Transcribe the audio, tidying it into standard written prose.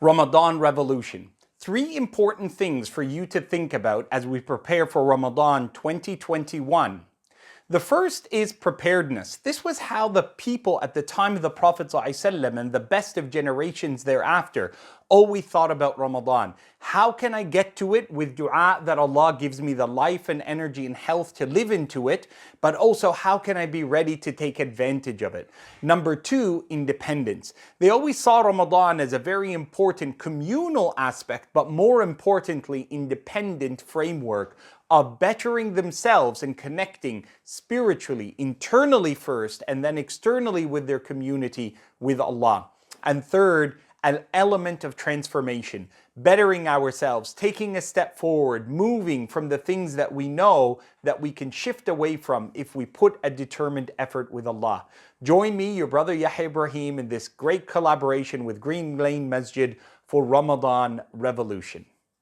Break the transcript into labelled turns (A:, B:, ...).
A: Ramadan Revolution. Three important things for you to think about as we prepare for Ramadan 2021. The first is preparedness. This was how the people at the time of the Prophet ﷺ and the best of generations thereafter always thought about Ramadan. How can I get to it with dua that Allah gives me the life and energy and health to live into it, but also how can I be ready to take advantage of it? Number two, independence. They always saw Ramadan as a very important communal aspect, but more importantly, independent framework of bettering themselves and connecting spiritually, internally first, and then externally with their community, with Allah. And third, an element of transformation, bettering ourselves, taking a step forward, moving from the things that we know that we can shift away from if we put a determined effort with Allah. Join me, your brother Yahya Ibrahim, in this great collaboration with Green Lane Masjid for Ramadan Revolution.